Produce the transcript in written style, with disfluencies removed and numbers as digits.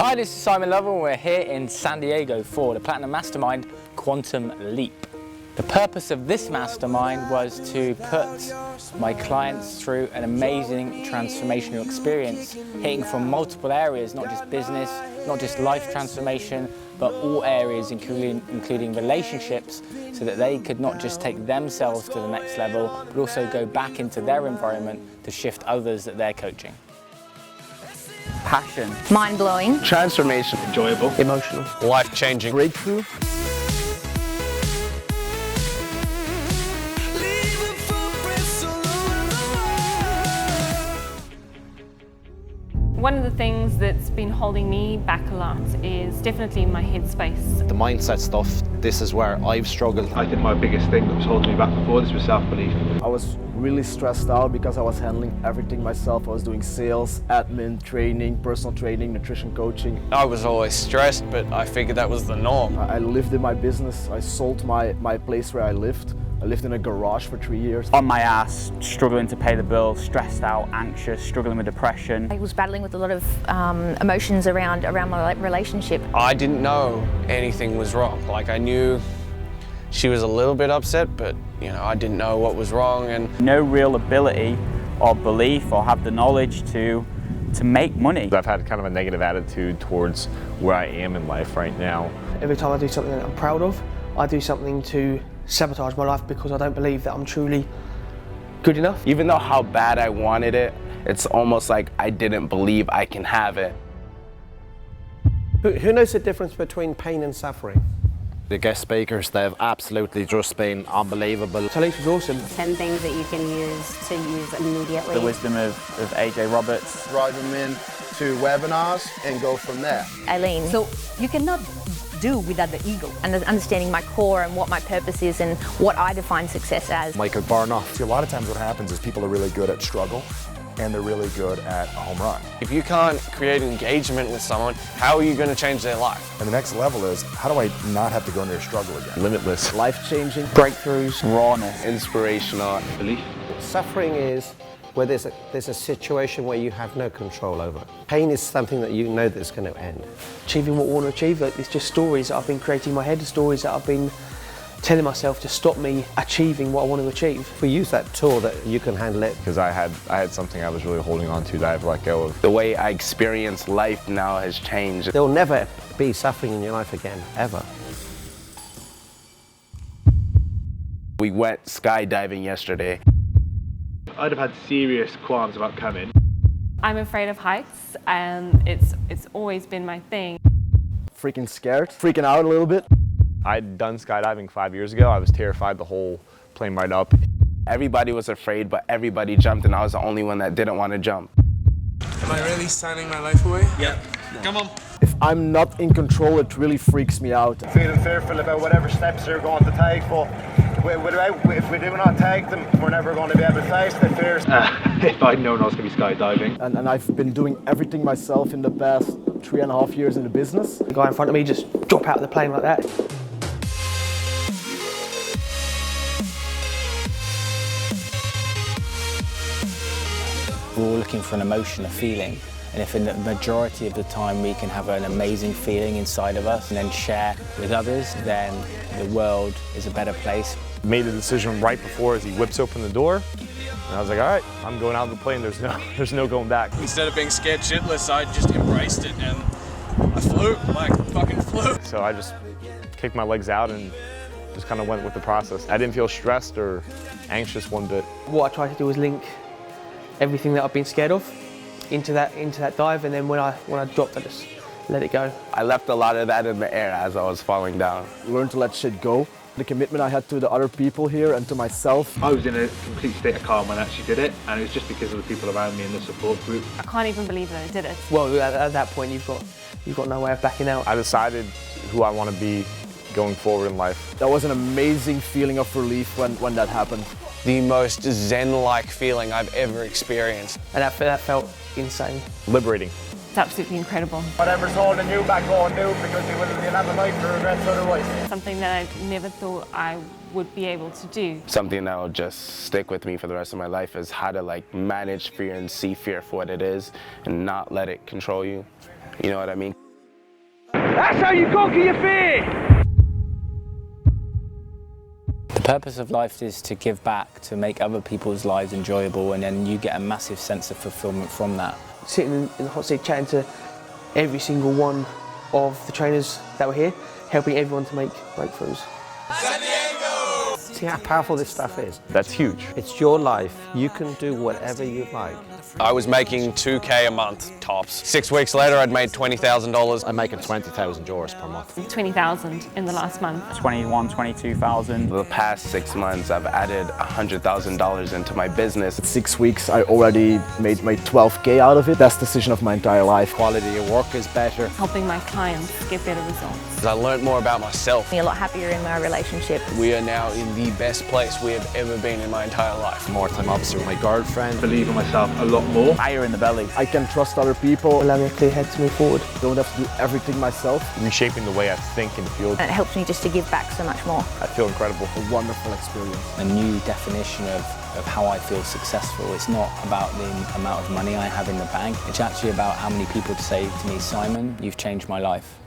Hi, this is Simon Lovell. We're here in San Diego for the Platinum Mastermind Quantum Leap. The purpose of this mastermind was to put my clients through an amazing transformational experience, hitting from multiple areas, not just business, not just life transformation, but all areas, including relationships, so that they could not just take themselves to the next level, but also go back into their environment to shift others that they're coaching. Passion. Mind-blowing. Transformation. Enjoyable. Emotional. Life-changing. Breakthrough. One of the things that's been holding me back a lot is definitely my headspace. The mindset stuff, this is where I've struggled. I think my biggest thing that was holding me back before this was self-belief. I was really stressed out because I was handling everything myself. I was doing sales, admin, training, personal training, nutrition coaching. I was always stressed, but I figured that was the norm. I lived in my business. I sold my place where I lived. I lived in a garage for 3 years. On my ass, struggling to pay the bills, stressed out, anxious, struggling with depression. I was battling with a lot of emotions around my relationship. I didn't know anything was wrong. Like, I knew she was a little bit upset, but I didn't know what was wrong. And no real ability or belief or have the knowledge to make money. I've had kind of a negative attitude towards where I am in life right now. Every time I do something that I'm proud of, I do something to sabotage my life because I don't believe that I'm truly good enough. Even though how bad I wanted it, it's almost like I didn't believe I can have it. Who knows the difference between pain and suffering? The guest speakers, they've absolutely just been unbelievable. Talise was awesome. 10 things that you can use immediately. The wisdom of AJ Roberts. Drive them in to webinars and go from there. Eileen. So you cannot do without the ego. And understanding my core and what my purpose is and what I define success as. Michael Barnoff. See, a lot of times what happens is people are really good at struggle and they're really good at a home run. if you can't create engagement with someone, how are you going to change their life? And the next level is, how do I not have to go into a struggle again? Limitless. Life-changing. Breakthroughs. Rawness. Inspirational. Belief. Suffering is where there's a situation where you have no control over. Pain is something that you know that's going to end. Achieving what I want to achieve, it's just stories that I've been creating in my head, stories that I've been telling myself to stop me achieving what I want to achieve. If we use that tool, that you can handle it. Because I had something I was really holding on to that I've let go of. The way I experience life now has changed. There will never be suffering in your life again, ever. We went skydiving yesterday. I'd have had serious qualms about coming. I'm afraid of heights, and it's always been my thing. Freaking scared, freaking out a little bit. I'd done skydiving 5 years ago. I was terrified the whole plane ride up. Everybody was afraid, but everybody jumped, and I was the only one that didn't want to jump. Am I really signing my life away? Yeah. Come on. If I'm not in control, it really freaks me out. Feeling fearful about whatever steps you're going to take, but if we do not take them, we're never going to be able to face the fears. If I'd known I was going to be skydiving. And I've been doing everything myself in the past 3.5 years in the business. The guy in front of me just drop out of the plane like that. We're all looking for an emotion, a feeling. And if in the majority of the time we can have an amazing feeling inside of us and then share with others, then the world is a better place. Made the decision right before as he whips open the door. And I was like, all right, I'm going out of the plane. There's no going back. Instead of being scared shitless, I just embraced it and I flew, fucking flew. So I just kicked my legs out and just kind of went with the process. I didn't feel stressed or anxious one bit. What I tried to do was link everything that I've been scared of into that dive, and then when I dropped, I just let it go. I left a lot of that in the air as I was falling down. Learn to let shit go. The commitment I had to the other people here and to myself. I was in a complete state of calm when I actually did it, and it was just because of the people around me and the support group. I can't even believe that I did it. Well, at that point, you've got no way of backing out. I decided who I want to be going forward in life. That was an amazing feeling of relief when that happened. The most zen-like feeling I've ever experienced. And that felt insane. Liberating. It's absolutely incredible. Whatever's holding you back, go and do, because you'll have a life to regret otherwise. Something that I never thought I would be able to do. Something that will just stick with me for the rest of my life is how to manage fear and see fear for what it is and not let it control you. You know what I mean? That's how you conquer your fear! The purpose of life is to give back, to make other people's lives enjoyable, and then you get a massive sense of fulfillment from that. Sitting in the hot seat chatting to every single one of the trainers that were here, helping everyone to make breakthroughs. See how powerful this stuff is? That's huge. It's your life. You can do whatever you like. I was making $2K a month, tops. 6 weeks later, I'd made $20,000. I'm making 20,000 euros per month. 20,000 in the last month. 21, 22,000. The past 6 months, I've added $100,000 into my business. 6 weeks, I already made my 12K out of it. Best decision of my entire life. Quality of work is better. Helping my clients get better results. I learned more about myself. I'm a lot happier in my relationship. We are now in the best place we have ever been in my entire life. More time obviously with my girlfriend. Believe in myself a lot more. Fire in the belly. I can trust other people. Allow me a clear head to move forward. Don't have to do everything myself. Reshaping the way I think and feel. And it helps me just to give back so much more. I feel incredible. A wonderful experience. A new definition of how I feel successful. It's not about the amount of money I have in the bank. It's actually about how many people say to me, Simon, you've changed my life.